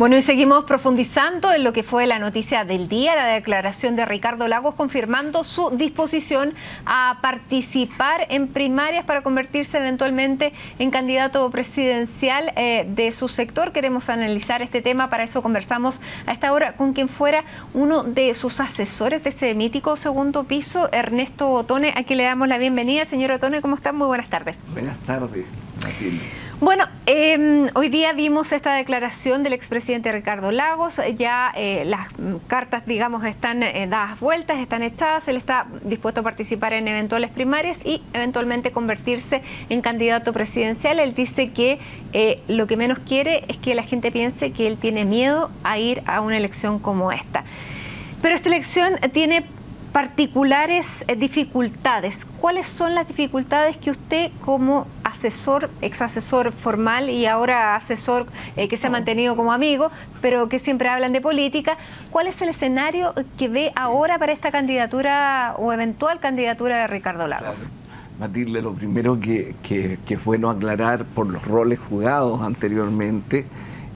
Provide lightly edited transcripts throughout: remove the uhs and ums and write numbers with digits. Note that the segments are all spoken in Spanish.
Bueno, y seguimos profundizando en lo que fue la noticia del día, la declaración de Ricardo Lagos confirmando su disposición a participar en primarias para convertirse eventualmente en candidato presidencial de su sector. Queremos analizar este tema, para eso conversamos a esta hora con quien fuera uno de sus asesores de ese mítico segundo piso, Ernesto Otone, a quien le damos la bienvenida. Señor Otone, ¿cómo está? Muy buenas tardes. Buenas tardes, Matilde. Bueno, hoy día vimos esta declaración del expresidente Ricardo Lagos. Ya las cartas, digamos, están dadas vueltas, están echadas. Él está dispuesto a participar en eventuales primarias y eventualmente convertirse en candidato presidencial. Él dice que lo que menos quiere es que la gente piense que él tiene miedo a ir a una elección como esta. Pero esta elección tiene particulares dificultades. ¿Cuáles son las dificultades que usted, como asesor, ex asesor formal y ahora asesor que se ha mantenido como amigo, pero que siempre hablan de política, cuál es el escenario que ve ahora para esta candidatura o eventual candidatura de Ricardo Lagos? Claro. Matilde, lo primero que es bueno aclarar por los roles jugados anteriormente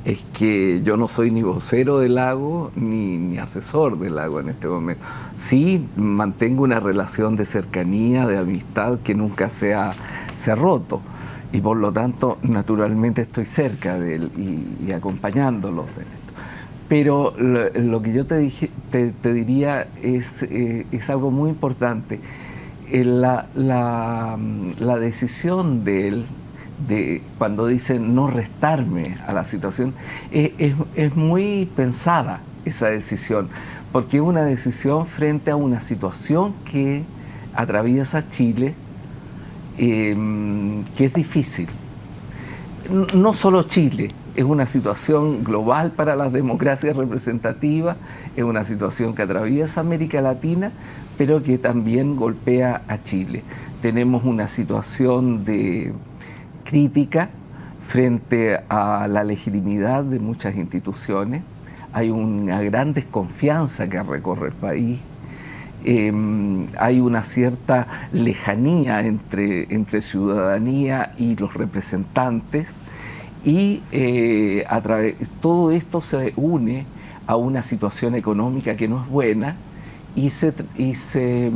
es que yo no soy ni vocero de Lagos ni asesor de Lagos en este momento. Sí mantengo una relación de cercanía, de amistad que nunca se ha roto, y por lo tanto naturalmente estoy cerca de él y acompañándolo en esto. Pero lo que yo te diría es algo muy importante. La decisión de él, cuando dice no restarme a la situación, es muy pensada esa decisión, porque es una decisión frente a una situación que atraviesa Chile, que es difícil. No solo Chile, es una situación global para las democracias representativas, es una situación que atraviesa América Latina, pero que también golpea a Chile. Tenemos una situación de crítica frente a la legitimidad de muchas instituciones. Hay una gran desconfianza que recorre el país. Hay una cierta lejanía entre ciudadanía y los representantes, y todo esto se une a una situación económica que no es buena y se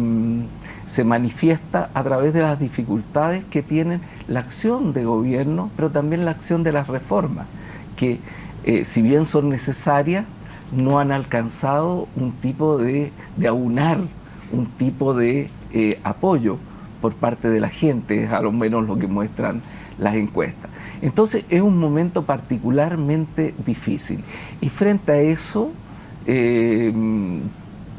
manifiesta a través de las dificultades que tienen la acción de gobierno, pero también la acción de las reformas, que si bien son necesarias, no han alcanzado un tipo de aunar un tipo de apoyo por parte de la gente, es a lo menos lo que muestran las encuestas. Entonces es un momento particularmente difícil, y frente a eso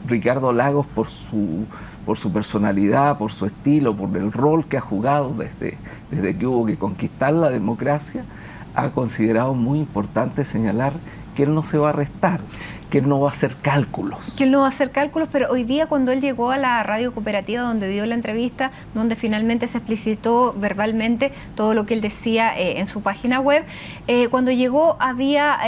Ricardo Lagos, por su personalidad, por su estilo, por el rol que ha jugado desde que hubo que conquistar la democracia, ha considerado muy importante señalar que él no se va a restar, que él no va a hacer cálculos. Que él no va a hacer cálculos, pero hoy día, cuando él llegó a la radio cooperativa donde dio la entrevista, donde finalmente se explicitó verbalmente todo lo que él decía en su página web, cuando llegó había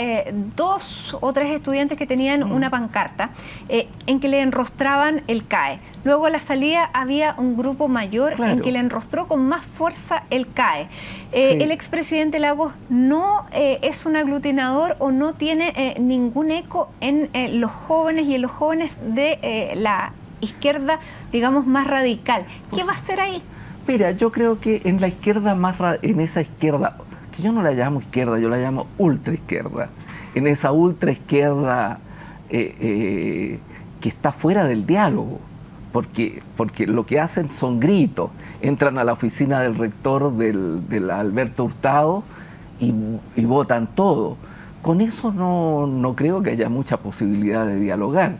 2 o 3 estudiantes que tenían una pancarta en que le enrostraban el CAE. Luego a la salida había un grupo mayor, claro, en que le enrostró con más fuerza el CAE. Sí. El expresidente Lagos no es un aglutinador o no tiene ningún eco en los jóvenes y en los jóvenes de la izquierda, digamos, más radical. ¿Qué va a hacer ahí? Mira, yo creo que en la izquierda en esa izquierda, que yo no la llamo izquierda, yo la llamo ultraizquierda, en esa ultraizquierda que está fuera del diálogo, porque lo que hacen son gritos, entran a la oficina del rector del Alberto Hurtado y votan todo. Con eso no creo que haya mucha posibilidad de dialogar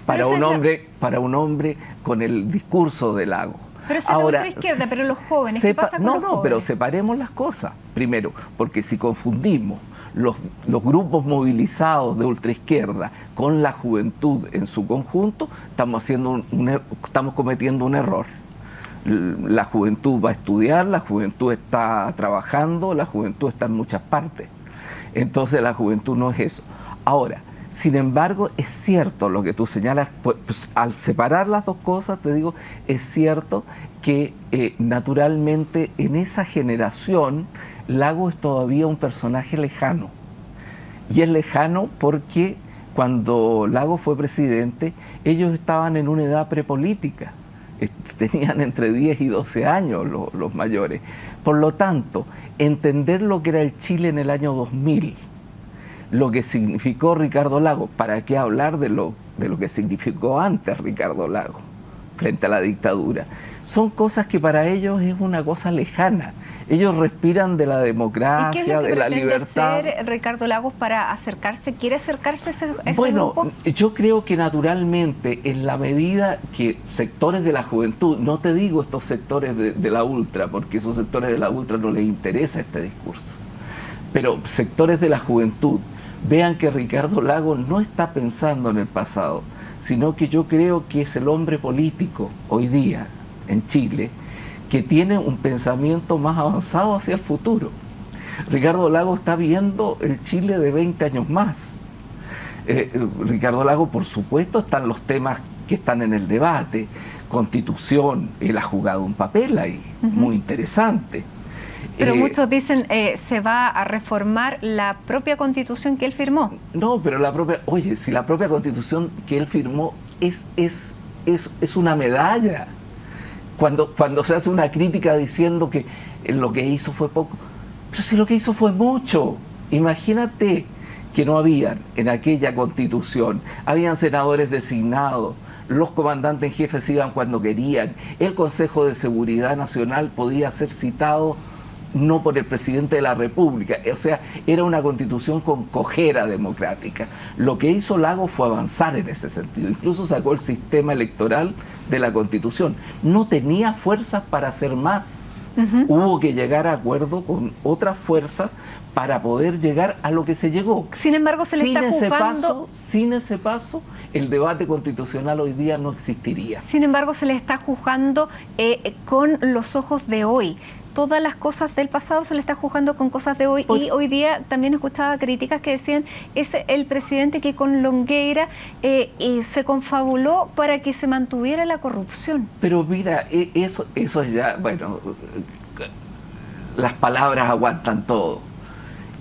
para un hombre con el discurso de Lagos. Pero esa es la ultraizquierda, pero los jóvenes, ¿qué pasa con los jóvenes? Pero separemos las cosas. Primero, porque si confundimos los grupos movilizados de ultraizquierda con la juventud en su conjunto, estamos cometiendo un error. La juventud va a estudiar, la juventud está trabajando, la juventud está en muchas partes. Entonces la juventud no es eso. Ahora, sin embargo, es cierto lo que tú señalas, pues, al separar las dos cosas, te digo, es cierto que naturalmente en esa generación Lagos es todavía un personaje lejano. Y es lejano porque cuando Lagos fue presidente, ellos estaban en una edad prepolítica. Tenían entre 10 y 12 años los mayores. Por lo tanto, entender lo que era el Chile en el año 2000, lo que significó Ricardo Lagos, ¿para qué hablar de lo que significó antes Ricardo Lagos frente a la dictadura? Son cosas que para ellos es una cosa lejana. Ellos respiran de la democracia, ¿Y qué es lo que de la pretende libertad. hacer Ricardo Lagos para acercarse? ¿Quiere acercarse a ese Bueno, grupo? yo creo que naturalmente, en la medida que sectores de la juventud, no te digo estos sectores de la ultra, porque esos sectores de la ultra no les interesa este discurso, pero sectores de la juventud vean que Ricardo Lagos no está pensando en el pasado, sino que yo creo que es el hombre político hoy día en Chile que tiene un pensamiento más avanzado hacia el futuro. Ricardo Lagos está viendo el Chile de 20 años más. Ricardo Lagos, por supuesto, están los temas que están en el debate. Constitución, él ha jugado un papel ahí, muy interesante. Pero muchos dicen se va a reformar la propia Constitución que él firmó. No, pero oye, si la propia Constitución que él firmó es una medalla. Cuando se hace una crítica diciendo que lo que hizo fue poco, pero si lo que hizo fue mucho. Imagínate que no habían en aquella Constitución, habían senadores designados, los comandantes en jefe se iban cuando querían, el Consejo de Seguridad Nacional podía ser citado no por el presidente de la República, o sea, era una Constitución con cojera democrática. Lo que hizo Lagos fue avanzar en ese sentido, incluso sacó el sistema electoral de la Constitución. No tenía fuerzas para hacer más. Hubo que llegar a acuerdo con otras fuerzas para poder llegar a lo que se llegó. Sin embargo, se le está juzgando... Sin ese paso, el debate constitucional hoy día no existiría. Sin embargo, se le está juzgando con los ojos de hoy. Todas las cosas del pasado se le está juzgando con cosas de hoy. Y hoy día también escuchaba críticas que decían es el presidente que con Longueira se confabuló para que se mantuviera la corrupción. Pero mira, eso es ya, bueno, las palabras aguantan todo.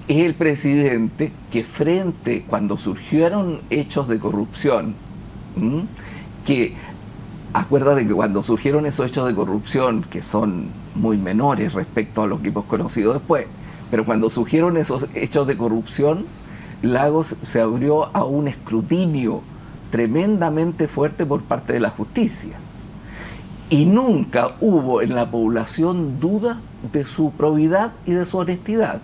Es el presidente que cuando surgieron hechos de corrupción, acuérdate que cuando surgieron esos hechos de corrupción, que son muy menores respecto a lo que hemos conocido después, pero cuando surgieron esos hechos de corrupción, Lagos se abrió a un escrutinio tremendamente fuerte por parte de la justicia. Y nunca hubo en la población duda de su probidad y de su honestidad.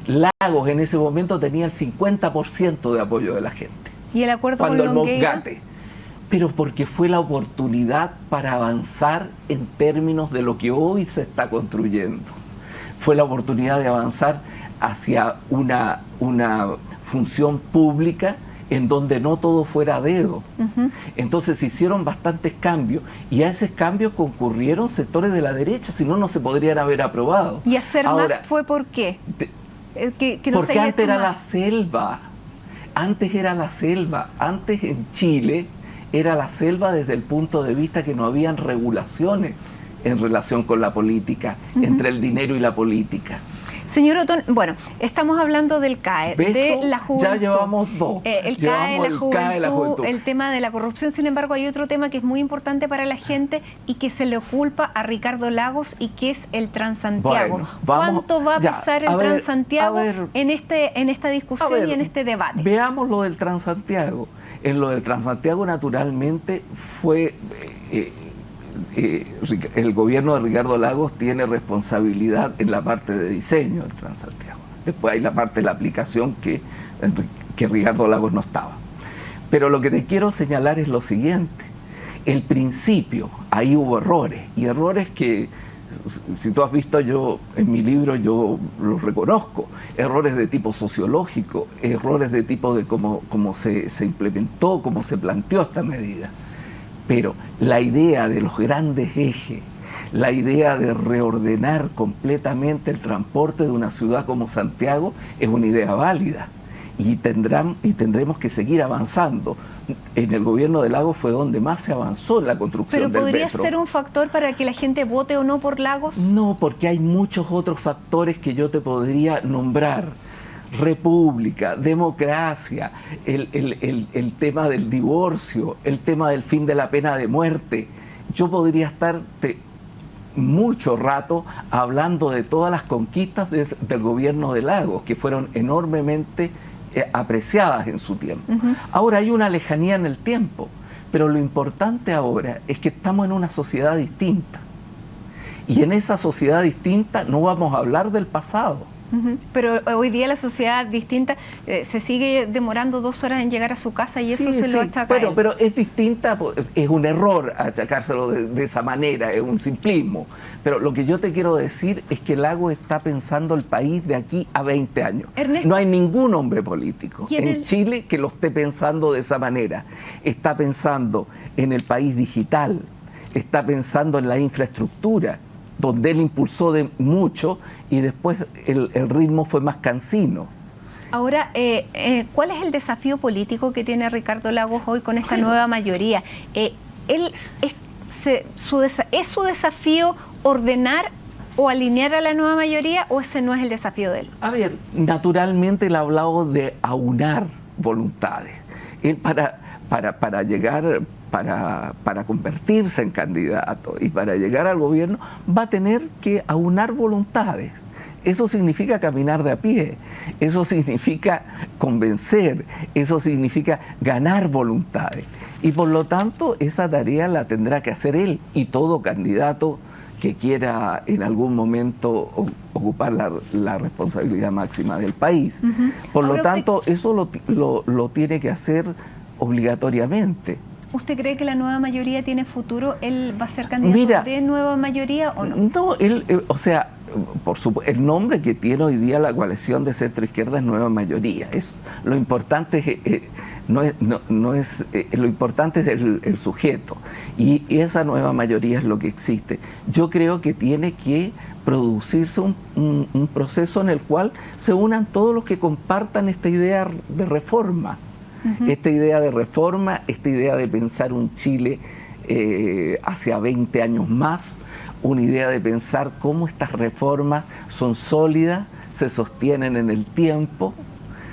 Lagos en ese momento tenía el 50% de apoyo de la gente. ¿Y el acuerdo con Longueira? Pero porque fue la oportunidad para avanzar en términos de lo que hoy se está construyendo. Fue la oportunidad de avanzar hacia una función pública en donde no todo fuera a dedo. Entonces se hicieron bastantes cambios y a esos cambios concurrieron sectores de la derecha, si no, no se podrían haber aprobado. ¿Y hacer más fue por qué? Que no porque antes era la selva. Antes era la selva. Antes en Chile era la selva desde el punto de vista que no habían regulaciones en relación con la política, entre el dinero y la política. Señor Otón, bueno, estamos hablando del CAE, de la juventud. Ya llevamos dos. El CAE, la juventud, el tema de la corrupción. Sin embargo, hay otro tema que es muy importante para la gente y que se le culpa a Ricardo Lagos y que es el Transantiago. Bueno, ¿Cuánto va a pesar el Transantiago en esta discusión y en este debate? Veamos lo del Transantiago. En lo del Transantiago, naturalmente, fue... el gobierno de Ricardo Lagos tiene responsabilidad en la parte de diseño del Transantiago. Después hay la parte de la aplicación que Ricardo Lagos no estaba. Pero lo que te quiero señalar es lo siguiente. El principio, ahí hubo errores, y errores que, si tú has visto, yo en mi libro yo los reconozco. Errores de tipo sociológico, errores de tipo de cómo se implementó, cómo se planteó esta medida. Pero la idea de los grandes ejes, la idea de reordenar completamente el transporte de una ciudad como Santiago es una idea válida y tendremos que seguir avanzando. En el gobierno de Lagos fue donde más se avanzó en la construcción del metro. ¿Pero podría ser un factor para que la gente vote o no por Lagos? No, porque hay muchos otros factores que yo te podría nombrar. república, democracia, el tema del divorcio, el tema del fin de la pena de muerte. Yo podría estar mucho rato hablando de todas las conquistas del gobierno de Lagos, que fueron enormemente apreciadas en su tiempo. Ahora hay una lejanía en el tiempo, pero lo importante ahora es que estamos en una sociedad distinta. Y en esa sociedad distinta no vamos a hablar del pasado. Pero hoy día la sociedad distinta se sigue demorando 2 horas en llegar a su casa y eso se lo achaca. Bueno, pero es distinta, es un error achacárselo de esa manera, es un simplismo. Pero lo que yo te quiero decir es que Lagos está pensando el país de aquí a 20 años. Ernesto, no hay ningún hombre político en Chile que lo esté pensando de esa manera. Está pensando en el país digital, está pensando en la infraestructura, donde él impulsó de mucho y después el ritmo fue más cansino. Ahora, ¿cuál es el desafío político que tiene Ricardo Lagos hoy con esta nueva mayoría? ¿Es su desafío ordenar o alinear a la nueva mayoría o ese no es el desafío de él? A ver, naturalmente él ha hablado de aunar voluntades. Él para llegar... Para convertirse en candidato y para llegar al gobierno va a tener que aunar voluntades. Eso significa caminar de a pie, eso significa convencer, eso significa ganar voluntades. Y por lo tanto esa tarea la tendrá que hacer él y todo candidato que quiera en algún momento ocupar la responsabilidad máxima del país. Por lo tanto, eso lo tiene que hacer obligatoriamente. ¿Usted cree que la nueva mayoría tiene futuro? ¿Él va a ser candidato de nueva mayoría o no? No, o sea, por supuesto, el nombre que tiene hoy día la coalición de centro-izquierda es nueva mayoría. Lo importante lo importante es el sujeto y esa nueva mayoría es lo que existe. Yo creo que tiene que producirse un proceso en el cual se unan todos los que compartan esta idea de reforma. Esta idea de reforma, esta idea de pensar un Chile hacia 20 años más, una idea de pensar cómo estas reformas son sólidas, se sostienen en el tiempo,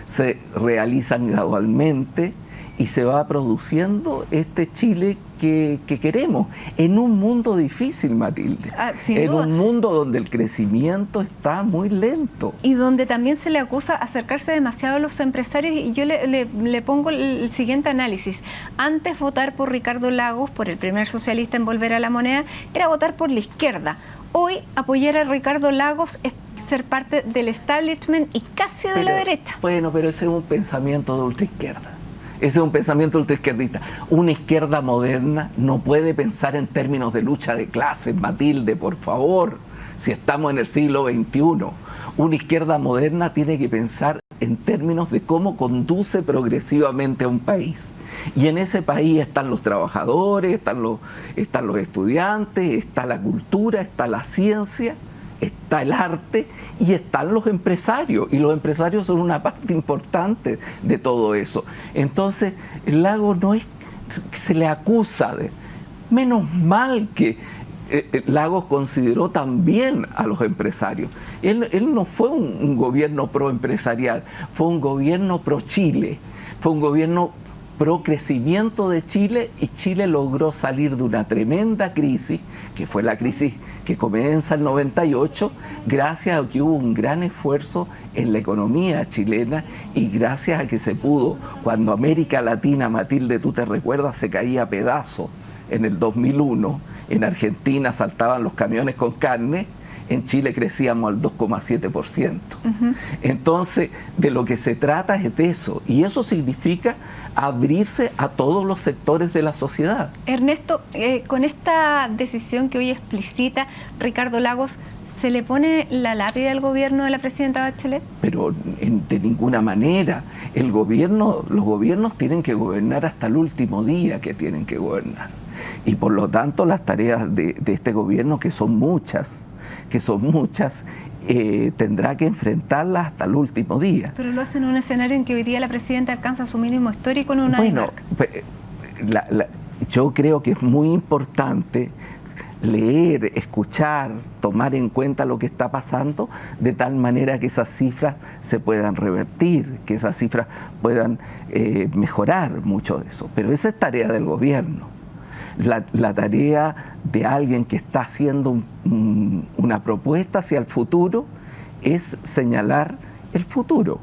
se realizan gradualmente y se va produciendo este Chile que queremos, en un mundo difícil, Matilde, en un mundo donde el crecimiento está muy lento. Y donde también se le acusa acercarse demasiado a los empresarios, y yo le pongo el siguiente análisis. Antes votar por Ricardo Lagos, por el primer socialista en volver a la moneda, era votar por la izquierda. Hoy apoyar a Ricardo Lagos es ser parte del establishment y casi de la derecha. Bueno, pero ese es un pensamiento de ultraizquierda. Ese es un pensamiento ultraizquierdista. Una izquierda moderna no puede pensar en términos de lucha de clases, Matilde, por favor, si estamos en el siglo XXI. Una izquierda moderna tiene que pensar en términos de cómo conduce progresivamente a un país. Y en ese país están los trabajadores, están los estudiantes, está la cultura, está la ciencia, está el arte y están los empresarios, y los empresarios son una parte importante de todo eso. Entonces, Lagos no es, se le acusa de, menos mal que Lagos consideró también a los empresarios. Él no fue un gobierno proempresarial, fue un gobierno pro Chile, fue un gobierno pro crecimiento de Chile, y Chile logró salir de una tremenda crisis, que fue la crisis que comienza en 98, gracias a que hubo un gran esfuerzo en la economía chilena y gracias a que se pudo, cuando América Latina, Matilde, tú te recuerdas, se caía a pedazos en el 2001, en Argentina saltaban los camiones con carne, en Chile crecíamos al 2,7%. Entonces, de lo que se trata es de eso, y eso significa abrirse a todos los sectores de la sociedad. Ernesto, con esta decisión que hoy explicita Ricardo Lagos, ¿se le pone la lápida al gobierno de la presidenta Bachelet? Pero de ninguna manera. Los gobiernos tienen que gobernar hasta el último día que tienen que gobernar. Y por lo tanto, las tareas de este gobierno, que son muchas, tendrá que enfrentarlas hasta el último día. Pero lo hacen en un escenario en que hoy día la presidenta alcanza su mínimo histórico en una Dinamarca. Yo creo que es muy importante leer, escuchar, tomar en cuenta lo que está pasando, de tal manera que esas cifras se puedan revertir, que esas cifras puedan mejorar mucho de eso. Pero esa es tarea del gobierno. La tarea de alguien que está haciendo una propuesta hacia el futuro es señalar el futuro.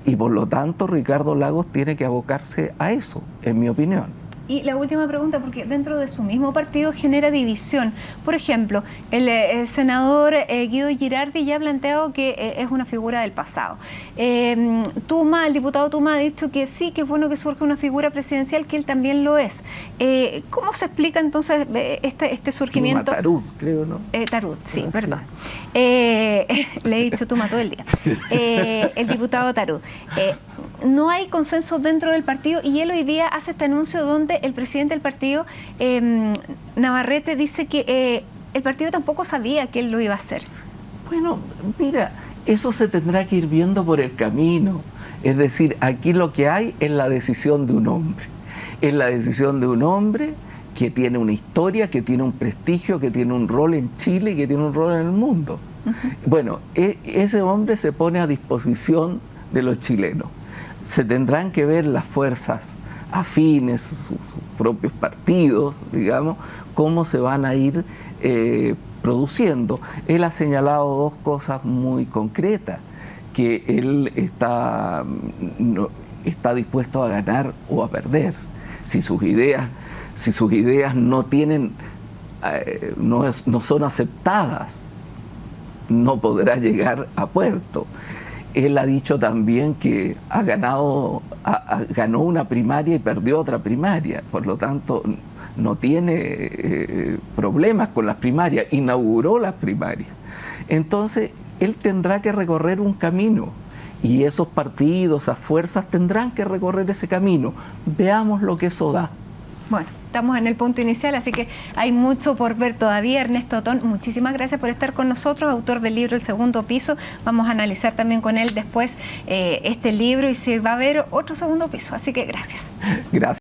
Y por lo tanto Ricardo Lagos tiene que abocarse a eso, en mi opinión. Y la última pregunta, porque dentro de su mismo partido genera división. Por ejemplo, el senador Guido Girardi ya ha planteado que es una figura del pasado. El diputado Tuma ha dicho que sí, que es bueno que surja una figura presidencial, que él también lo es. ¿Cómo se explica entonces este surgimiento? Tarut, creo, ¿no? Tarut, sí, perdón. Le he dicho Tuma todo el día. El diputado Tarut. No hay consenso dentro del partido y él hoy día hace este anuncio donde el presidente del partido, Navarrete, dice que el partido tampoco sabía que él lo iba a hacer. Bueno, mira, eso se tendrá que ir viendo por el camino. Es decir, aquí lo que hay es la decisión de un hombre. Es la decisión de un hombre que tiene una historia, que tiene un prestigio, que tiene un rol en Chile y que tiene un rol en el mundo. Bueno, ese hombre se pone a disposición de los chilenos. Se tendrán que ver las fuerzas afines, sus propios partidos, digamos, cómo se van a ir produciendo. Él ha señalado dos cosas muy concretas, que él está dispuesto a ganar o a perder. Si sus ideas no tienen, no son aceptadas, no podrá llegar a puerto. Él ha dicho también que ganó una primaria y perdió otra primaria, por lo tanto no tiene problemas con las primarias, inauguró las primarias. Entonces él tendrá que recorrer un camino y esos partidos, esas fuerzas tendrán que recorrer ese camino. Veamos lo que eso da. Bueno, estamos en el punto inicial, así que hay mucho por ver todavía. Ernesto Otón, muchísimas gracias por estar con nosotros, autor del libro El Segundo Piso. Vamos a analizar también con él después este libro y si va a haber otro segundo piso, así que gracias. Gracias.